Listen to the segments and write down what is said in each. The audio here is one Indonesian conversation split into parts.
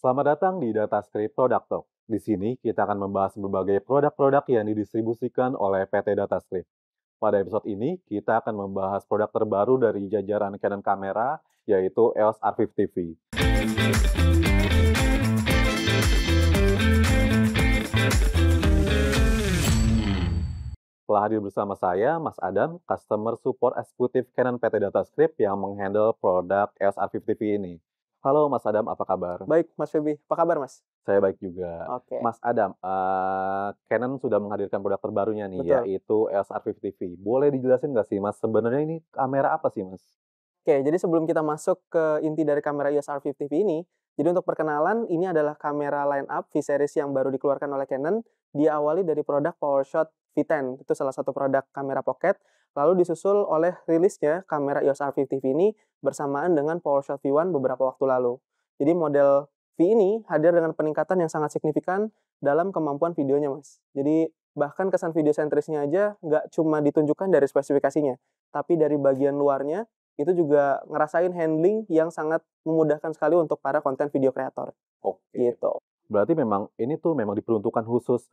Selamat datang di Datascript Product Talk. Di sini kita akan membahas berbagai produk-produk yang didistribusikan oleh PT Datascript. Pada episode ini, kita akan membahas produk terbaru dari jajaran Canon kamera, yaitu EOS R50V. Telah hadir bersama saya, Mas Adam, Customer Support Eksekutif Canon PT Datascript yang menghandle produk EOS R50V ini. Halo Mas Adam, apa kabar? Baik, Mas Febi. Apa kabar, Mas? Saya baik juga. Oke, Mas Adam, Canon sudah menghadirkan produk terbarunya nih, betul. yaitu EOS R50V. Boleh dijelasin nggak sih, Mas, sebenarnya ini kamera apa sih, Mas? Oke, jadi sebelum kita masuk ke inti dari kamera EOS R50V ini, jadi untuk perkenalan, ini adalah kamera line up V-series yang baru dikeluarkan oleh Canon, diawali dari produk PowerShot V10, itu salah satu produk kamera pocket, lalu disusul oleh rilisnya kamera EOS R50V ini bersamaan dengan PowerShot V1 beberapa waktu lalu. Jadi model V ini hadir dengan peningkatan yang sangat signifikan dalam kemampuan videonya, Mas. Jadi bahkan kesan video sentrisnya aja nggak cuma ditunjukkan dari spesifikasinya, tapi dari bagian luarnya itu juga ngerasain handling yang sangat memudahkan sekali untuk para konten video kreator, Oke. gitu. Berarti memang ini tuh memang diperuntukkan khusus,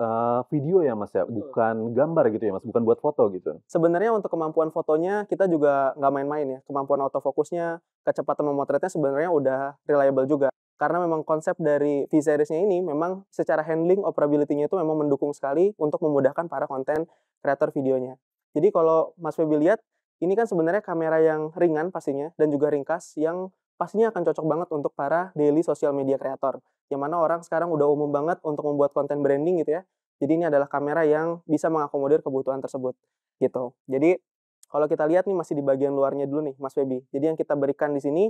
video ya, Mas, ya? Bukan gambar gitu ya, Mas? Bukan buat foto gitu? Sebenarnya untuk kemampuan fotonya kita juga nggak main-main ya, kemampuan autofokusnya, kecepatan memotretnya sebenarnya udah reliable juga. Karena memang konsep dari V-series-nya ini memang secara handling, operability-nya itu memang mendukung sekali untuk memudahkan para konten kreator videonya. Jadi kalau Mas Feby lihat, ini kan sebenarnya kamera yang ringan pastinya dan juga ringkas yang pastinya akan cocok banget untuk para daily social media kreator. Yang mana orang sekarang udah umum banget untuk membuat konten branding gitu ya. Jadi ini adalah kamera yang bisa mengakomodir kebutuhan tersebut, gitu. Jadi kalau kita lihat nih masih di bagian luarnya dulu nih, Mas Feby. Jadi yang kita berikan di sini,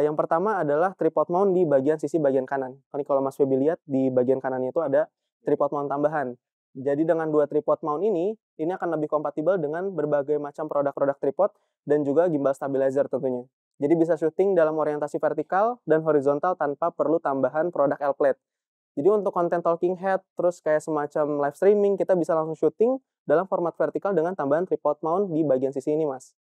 yang pertama adalah tripod mount di bagian sisi bagian kanan. Ini kalau Mas Feby lihat di bagian kanannya itu ada tripod mount tambahan. Jadi dengan 2 tripod mount ini akan lebih kompatibel dengan berbagai macam produk-produk tripod dan juga gimbal stabilizer tentunya. Jadi bisa syuting dalam orientasi vertikal dan horizontal tanpa perlu tambahan produk L-plate. Jadi untuk konten talking head, terus kayak semacam live streaming, kita bisa langsung syuting dalam format vertikal dengan tambahan tripod mount di bagian sisi ini, Mas.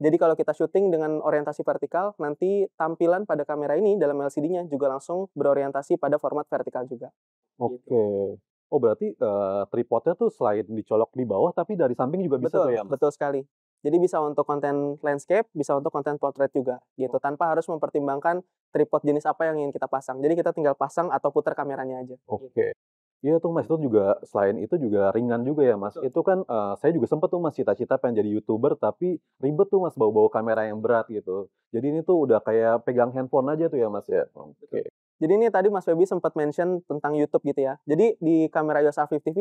Jadi kalau kita syuting dengan orientasi vertikal, nanti tampilan pada kamera ini dalam LCD-nya juga langsung berorientasi pada format vertikal juga. Gitu. Oke. Oh, berarti, tripodnya tuh selain dicolok di bawah, tapi dari samping juga bisa tuh Betul, ya, Mas? betul sekali. Jadi bisa untuk konten landscape, bisa untuk konten portrait juga, gitu. Tanpa harus mempertimbangkan tripod jenis apa yang ingin kita pasang. Jadi kita tinggal pasang atau putar kameranya aja. Gitu. Oke. Iya tuh, Mas, itu juga selain itu juga ringan juga ya, Mas. Betul. Itu kan, saya juga sempet tuh, Mas, cita-cita pengen jadi YouTuber, tapi ribet tuh, Mas, bawa-bawa kamera yang berat gitu. Jadi ini tuh udah kayak pegang handphone aja tuh ya, Mas, ya? Betul. Oke. Jadi ini tadi Mas Feby sempat mention tentang YouTube gitu ya. Jadi di kamera EOS R50V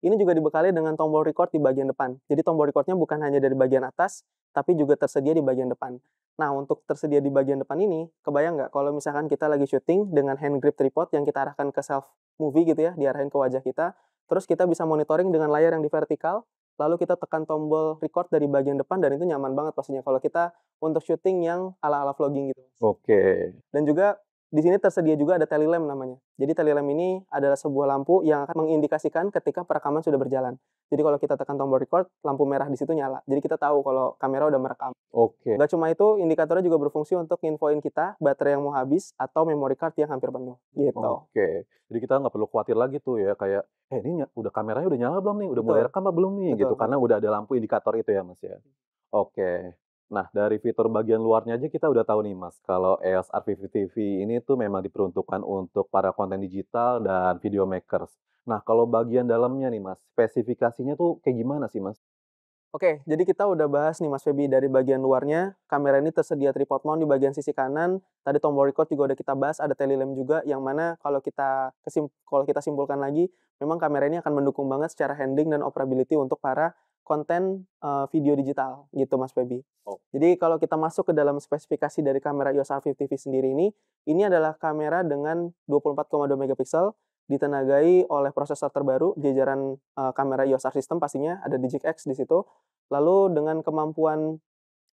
ini juga dibekali dengan tombol record di bagian depan. Jadi tombol recordnya bukan hanya dari bagian atas, tapi juga tersedia di bagian depan. Nah, untuk tersedia di bagian depan ini, kebayang nggak kalau misalkan kita lagi syuting dengan hand grip tripod yang kita arahkan ke self movie gitu ya, diarahin ke wajah kita, terus kita bisa monitoring dengan layar yang di vertikal, lalu kita tekan tombol record dari bagian depan dan itu nyaman banget pastinya kalau kita untuk syuting yang ala-ala vlogging gitu. Oke. Dan juga di sini tersedia juga ada telelamp namanya. Jadi telelamp ini adalah sebuah lampu yang akan mengindikasikan ketika perekaman sudah berjalan. Jadi kalau kita tekan tombol record, lampu merah di situ nyala. Jadi kita tahu kalau kamera udah merekam. Oke. Nggak cuma itu, indikatornya juga berfungsi untuk nginfoin kita baterai yang mau habis atau memory card yang hampir penuh, gitu. Oke. Jadi kita nggak perlu khawatir lagi tuh ya kayak, ini udah kameranya udah nyala belum nih? Udah mulai Betul, rekam apa belum nih? betul, Gitu, karena betul. udah ada lampu indikator itu ya, Mas, ya? Oke. Nah, dari fitur bagian luarnya aja kita udah tahu nih, Mas, kalau EOS R50TV ini tuh memang diperuntukkan untuk para konten digital dan video makers. Nah, kalau bagian dalamnya nih, Mas, spesifikasinya tuh kayak gimana sih, Mas? Oke, jadi kita udah bahas nih Mas Feby dari bagian luarnya, kamera ini tersedia tripod mount di bagian sisi kanan, tadi tombol record juga udah kita bahas, ada telelamp juga yang mana kalau kita simpulkan lagi, memang kamera ini akan mendukung banget secara handling dan operability untuk para konten, video digital gitu Mas Feby. Oh. Jadi kalau kita masuk ke dalam spesifikasi dari kamera EOS R50V sendiri ini adalah kamera dengan 24,2 megapiksel, ditenagai oleh prosesor terbaru jajaran, kamera EOS R System pastinya, ada DigiX di situ. Lalu dengan kemampuan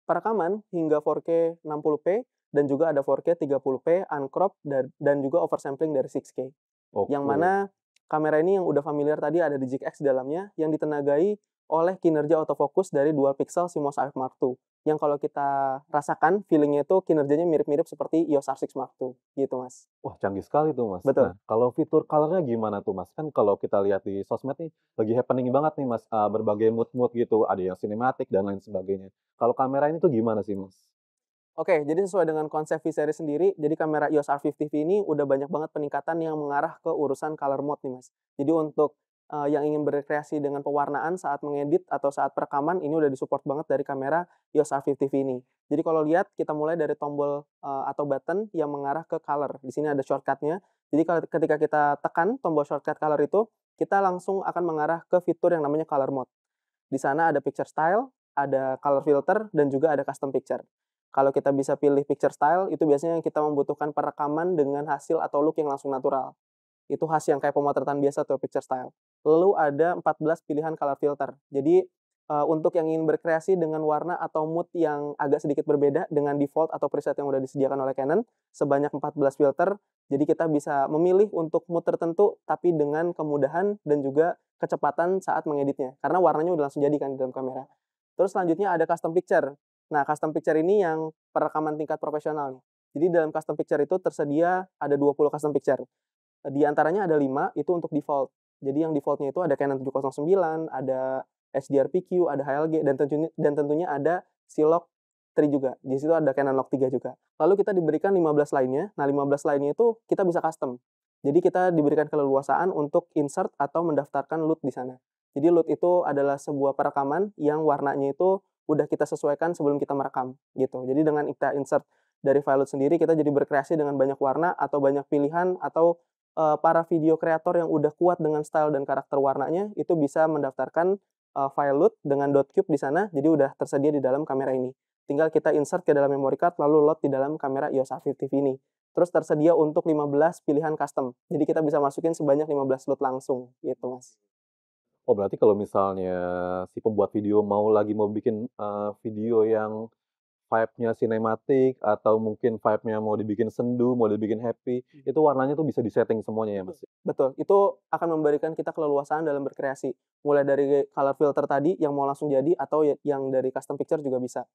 perekaman hingga 4K 60p dan juga ada 4K 30p uncrop dan juga oversampling dari 6K. Yang Oke. mana kamera ini yang udah familiar tadi ada DigiX di dalamnya yang ditenagai oleh kinerja autofocus dari dual pixel CMOS AF Mark II. Yang kalau kita rasakan feeling-nya itu kinerjanya mirip-mirip seperti EOS R6 Mark II gitu, Mas. Wah, canggih sekali tuh, Mas. Betul. Nah, kalau fitur color-nya gimana tuh, Mas? Kan kalau kita lihat di sosmed nih, lagi happening banget nih, Mas, berbagai mood-mood gitu, ada yang sinematik dan lain sebagainya. Kalau kamera ini tuh gimana sih, Mas? Oke, jadi sesuai dengan konsep V-series sendiri, jadi kamera EOS R50V ini udah banyak banget peningkatan yang mengarah ke urusan color mode nih, Mas. Jadi untuk, yang ingin berkreasi dengan pewarnaan saat mengedit atau saat perekaman, ini udah disupport banget dari kamera EOS R50V ini. Jadi kalau lihat, kita mulai dari tombol, atau button yang mengarah ke color. Di sini ada shortcut-nya. Jadi kalau ketika kita tekan tombol shortcut color itu, kita langsung akan mengarah ke fitur yang namanya color mode. Di sana ada picture style, ada color filter, dan juga ada custom picture. Kalau kita bisa pilih picture style, itu biasanya kita membutuhkan perekaman dengan hasil atau look yang langsung natural. Itu khas yang kayak pemotretan biasa tuh, picture style. Lalu ada 14 pilihan color filter. Jadi, untuk yang ingin berkreasi dengan warna atau mood yang agak sedikit berbeda dengan default atau preset yang udah disediakan oleh Canon, sebanyak 14 filter. Jadi kita bisa memilih untuk mood tertentu, tapi dengan kemudahan dan juga kecepatan saat mengeditnya. Karena warnanya udah langsung jadi kan di dalam kamera. Terus selanjutnya ada custom picture. Nah, custom picture ini yang perekaman tingkat profesional nih. Jadi dalam custom picture itu tersedia ada 20 custom picture. Di antaranya ada 5 itu untuk default. Jadi yang default-nya itu ada Canon 709, ada HDR-PQ, ada HLG, dan tentunya ada Silog 3 juga. Di situ ada Canon Log 3 juga. Lalu kita diberikan 15 lainnya. Nah, 15 lainnya itu kita bisa custom. Jadi kita diberikan keleluasaan untuk insert atau mendaftarkan LUT di sana. Jadi LUT itu adalah sebuah perekaman yang warnanya itu udah kita sesuaikan sebelum kita merekam gitu. Jadi dengan kita insert dari file LUT sendiri, kita jadi berkreasi dengan banyak warna atau banyak pilihan atau para video kreator yang udah kuat dengan style dan karakter warnanya, itu bisa mendaftarkan, file LUT dengan .cube di sana, jadi udah tersedia di dalam kamera ini. Tinggal kita insert ke dalam memory card, lalu load di dalam kamera EOS R50V ini. Terus tersedia untuk 15 pilihan custom. Jadi kita bisa masukin sebanyak 15 LUT langsung, gitu, Mas. Oh, berarti kalau misalnya si pembuat video mau bikin, video yang vibe-nya sinematik atau mungkin vibe-nya mau dibikin sendu, mau dibikin happy, itu warnanya tuh bisa di-setting semuanya ya, Mas? Betul, itu akan memberikan kita keleluasaan dalam berkreasi. Mulai dari color filter tadi yang mau langsung jadi atau yang dari custom picture juga bisa.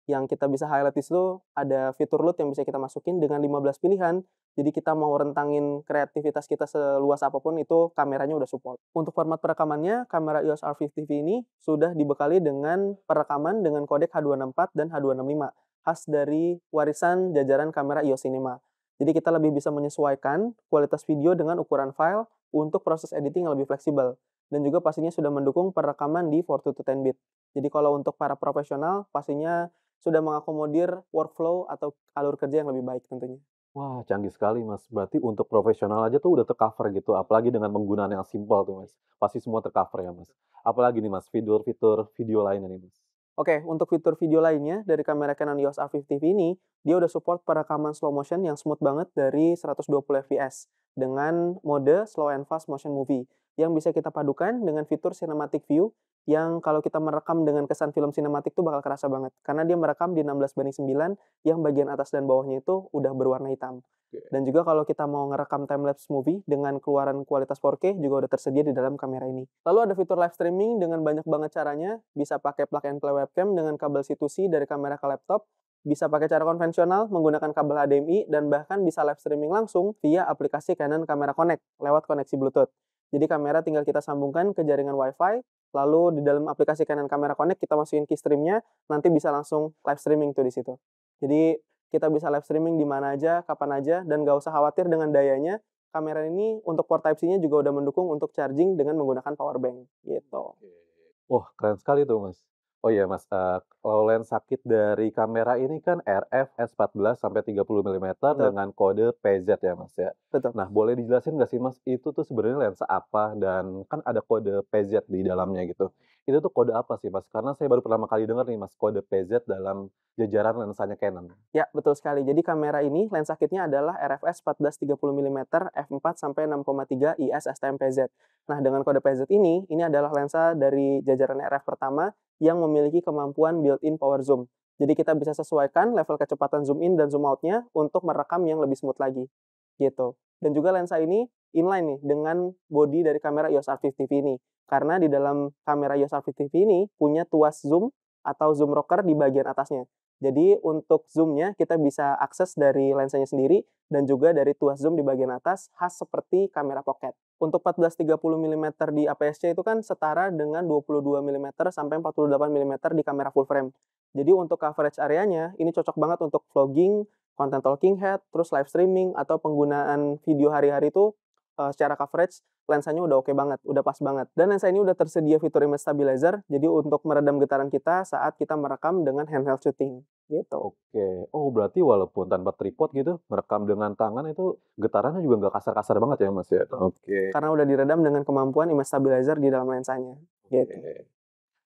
Yang kita bisa highlight di situ ada fitur LUT yang bisa kita masukin dengan 15 pilihan. Jadi kita mau rentangin kreativitas kita seluas apapun itu kameranya udah support. Untuk format perekamannya, kamera EOS R50V ini sudah dibekali dengan perekaman dengan kodek H264 dan H265, khas dari warisan jajaran kamera EOS Cinema. Jadi kita lebih bisa menyesuaikan kualitas video dengan ukuran file untuk proses editing yang lebih fleksibel. Dan juga pastinya sudah mendukung perekaman di 4:10 bit. Jadi kalau untuk para profesional, pastinya sudah mengakomodir workflow atau alur kerja yang lebih baik tentunya. Wah, canggih sekali, Mas. Berarti untuk profesional aja tuh udah ter-cover gitu, apalagi dengan penggunaan yang simpel tuh, Mas. Pasti semua ter-cover ya, Mas. Apalagi nih, Mas, fitur-fitur video lainnya nih, Mas? Oke, untuk fitur video lainnya dari kamera Canon EOS R50V ini, dia udah support perekaman slow motion yang smooth banget dari 120 fps dengan mode slow and fast motion movie yang bisa kita padukan dengan fitur cinematic view yang kalau kita merekam dengan kesan film sinematik tuh bakal kerasa banget karena dia merekam di 16:9 yang bagian atas dan bawahnya itu udah berwarna hitam. Dan juga kalau kita mau ngerekam timelapse movie dengan keluaran kualitas 4K juga udah tersedia di dalam kamera ini. Lalu ada fitur live streaming dengan banyak banget caranya, bisa pakai plug and play webcam dengan kabel C2C dari kamera ke laptop, bisa pakai cara konvensional menggunakan kabel HDMI, dan bahkan bisa live streaming langsung via aplikasi Canon Camera Connect lewat koneksi Bluetooth. Jadi kamera tinggal kita sambungkan ke jaringan Wi-Fi, lalu di dalam aplikasi Canon Camera Connect kita masukin keystream-nya, nanti bisa langsung live streaming tuh di situ. Jadi kita bisa live streaming di mana aja, kapan aja, dan gak usah khawatir dengan dayanya. Kamera ini untuk port Type-C-nya juga udah mendukung untuk charging dengan menggunakan power bank, gitu. Wah, keren sekali tuh, Mas. Oh iya, Mas, kalau lensa kit dari kamera ini kan RF f/14 sampai 30 milimeter Betul, dengan kode PZ ya, Mas, ya. betul. Nah, boleh dijelasin nggak sih, Mas, itu tuh sebenarnya lensa apa dan kan ada kode PZ di dalamnya gitu. Itu tuh kode apa sih, Mas? Karena saya baru pertama kali dengar nih, Mas, kode PZ dalam jajaran lensanya Canon. Ya, betul sekali. Jadi kamera ini lensa kitnya adalah RFS 14-30 milimeter f4 sampai 6,3 IS STM-PZ. Nah, dengan kode PZ ini adalah lensa dari jajaran RF pertama yang memiliki kemampuan built-in power zoom. Jadi kita bisa sesuaikan level kecepatan zoom in dan zoom out-nya untuk merekam yang lebih smooth lagi. gitu. Dan juga lensa ini inline nih dengan body dari kamera EOS R50V ini. Karena di dalam kamera EOS R50V ini punya tuas zoom atau zoom rocker di bagian atasnya. Jadi untuk zoom-nya kita bisa akses dari lensanya sendiri dan juga dari tuas zoom di bagian atas khas seperti kamera pocket. Untuk 14-30 mm di APS-C itu kan setara dengan 22 mm sampai 48 mm di kamera full frame. Jadi untuk coverage areanya ini cocok banget untuk vlogging, content talking head, terus live streaming atau penggunaan video hari-hari itu secara coverage lensanya udah oke banget, udah pas banget. Dan lensa ini udah tersedia fitur image stabilizer, jadi untuk meredam getaran kita saat kita merekam dengan handheld shooting, gitu. Oke. Oh, berarti walaupun tanpa tripod gitu, merekam dengan tangan itu getarannya juga nggak kasar-kasar banget ya, Mas, ya? Oke. Karena udah diredam dengan kemampuan image stabilizer di dalam lensanya, gitu. Oke.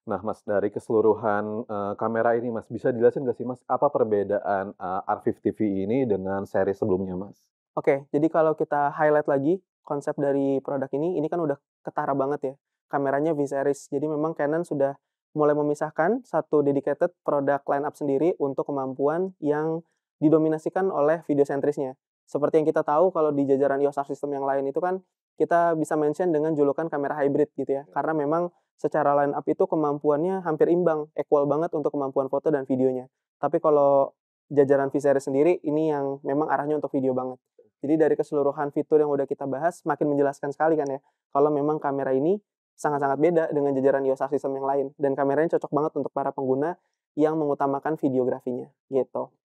Nah, Mas, dari keseluruhan, kamera ini, Mas, bisa dijelasin nggak sih, Mas, apa perbedaan, R50V ini dengan seri sebelumnya, Mas? Oke, jadi kalau kita highlight lagi konsep dari produk ini kan udah ketara banget ya, kameranya V-series. Jadi memang Canon sudah mulai memisahkan satu dedicated produk lineup sendiri untuk kemampuan yang didominasikan oleh video sentrisnya. Seperti yang kita tahu kalau di jajaran EOS R system yang lain itu kan kita bisa mention dengan julukan kamera hybrid gitu ya, karena memang secara lineup itu kemampuannya hampir imbang, equal banget untuk kemampuan foto dan videonya. Tapi kalau jajaran V-series sendiri ini yang memang arahnya untuk video banget. Jadi dari keseluruhan fitur yang udah kita bahas, makin menjelaskan sekali kan ya, kalau memang kamera ini sangat-sangat beda dengan jajaran EOS R system yang lain. Dan kameranya cocok banget untuk para pengguna yang mengutamakan videografinya, gitu.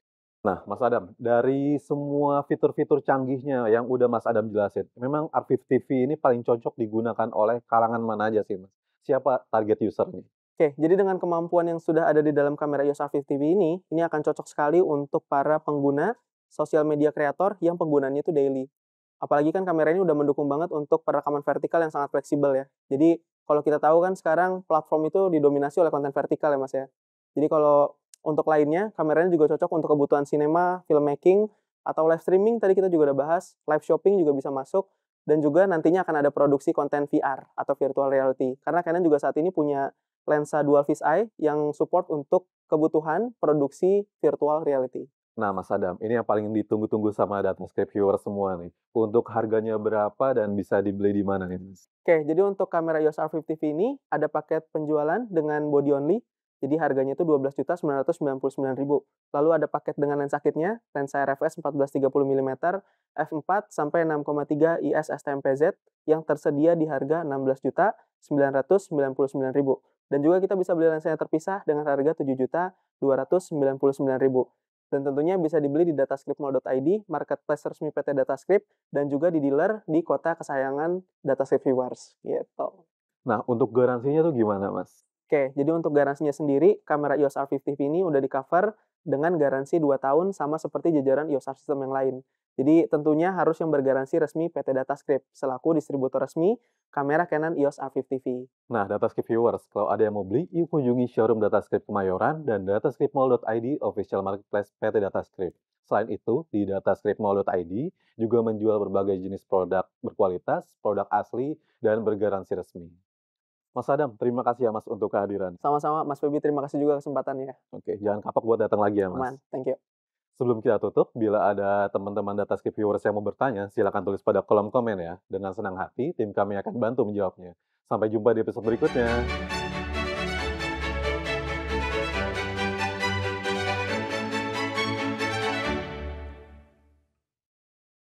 Nah, Mas Adam, dari semua fitur-fitur canggihnya yang udah Mas Adam jelasin, memang R50V ini paling cocok digunakan oleh kalangan mana aja sih, Mas? Siapa target user-nya? Oke, jadi dengan kemampuan yang sudah ada di dalam kamera EOS R50V ini akan cocok sekali untuk para pengguna sosial media kreator yang penggunaannya itu daily. Apalagi kan kamera ini udah mendukung banget untuk perekaman vertikal yang sangat fleksibel ya. Jadi kalau kita tahu kan sekarang platform itu didominasi oleh konten vertikal ya Mas ya. Jadi kalau untuk lainnya, kameranya juga cocok untuk kebutuhan sinema, filmmaking, atau live streaming tadi kita juga udah bahas, live shopping juga bisa masuk, dan juga nantinya akan ada produksi konten VR atau virtual reality. Karena Canon juga saat ini punya lensa dual fisheye yang support untuk kebutuhan produksi virtual reality. Nah, Mas Adam, ini yang paling ditunggu-tunggu sama Datascape viewer semua nih. Untuk harganya berapa dan bisa dibeli di mana nih, Mas? Oke, jadi untuk kamera EOS R50V ini ada paket penjualan dengan body only. Jadi harganya itu 12.999.000. Lalu ada paket dengan lensa kitnya, lensa RFS 14-30 mm, f4 sampai 6,3 IS STMPZ yang tersedia di harga 16.999.000. Dan juga kita bisa beli lensanya terpisah dengan harga 7.299.000. Dan tentunya bisa dibeli di datascript.mall.id, marketplace resmi PT Datascript, dan juga di dealer di kota kesayangan Datascript viewers, gitu. Nah, untuk garansinya tuh gimana, Mas? Oke, jadi untuk garansinya sendiri, kamera EOS R50V ini udah di-cover dengan garansi 2 tahun sama seperti jajaran EOS R system yang lain. Jadi tentunya harus yang bergaransi resmi PT Datascript selaku distributor resmi kamera Canon EOS R50V. Nah, Datascape viewers, kalau ada yang mau beli, yuk kunjungi showroom Datascape Kemayoran dan datascriptmall.id official marketplace PT Datascript. Selain itu, di datascriptmall.id juga menjual berbagai jenis produk berkualitas, produk asli, dan bergaransi resmi. Mas Adam, terima kasih ya Mas untuk kehadiran. Sama-sama Mas Febi, terima kasih juga kesempatannya. Oke, jangan kapok buat datang lagi ya Mas. Aman, thank you. Sebelum kita tutup, bila ada teman-teman Datascape viewers yang mau bertanya, silakan tulis pada kolom komen ya. Dengan senang hati, tim kami akan bantu menjawabnya. Sampai jumpa di episode berikutnya.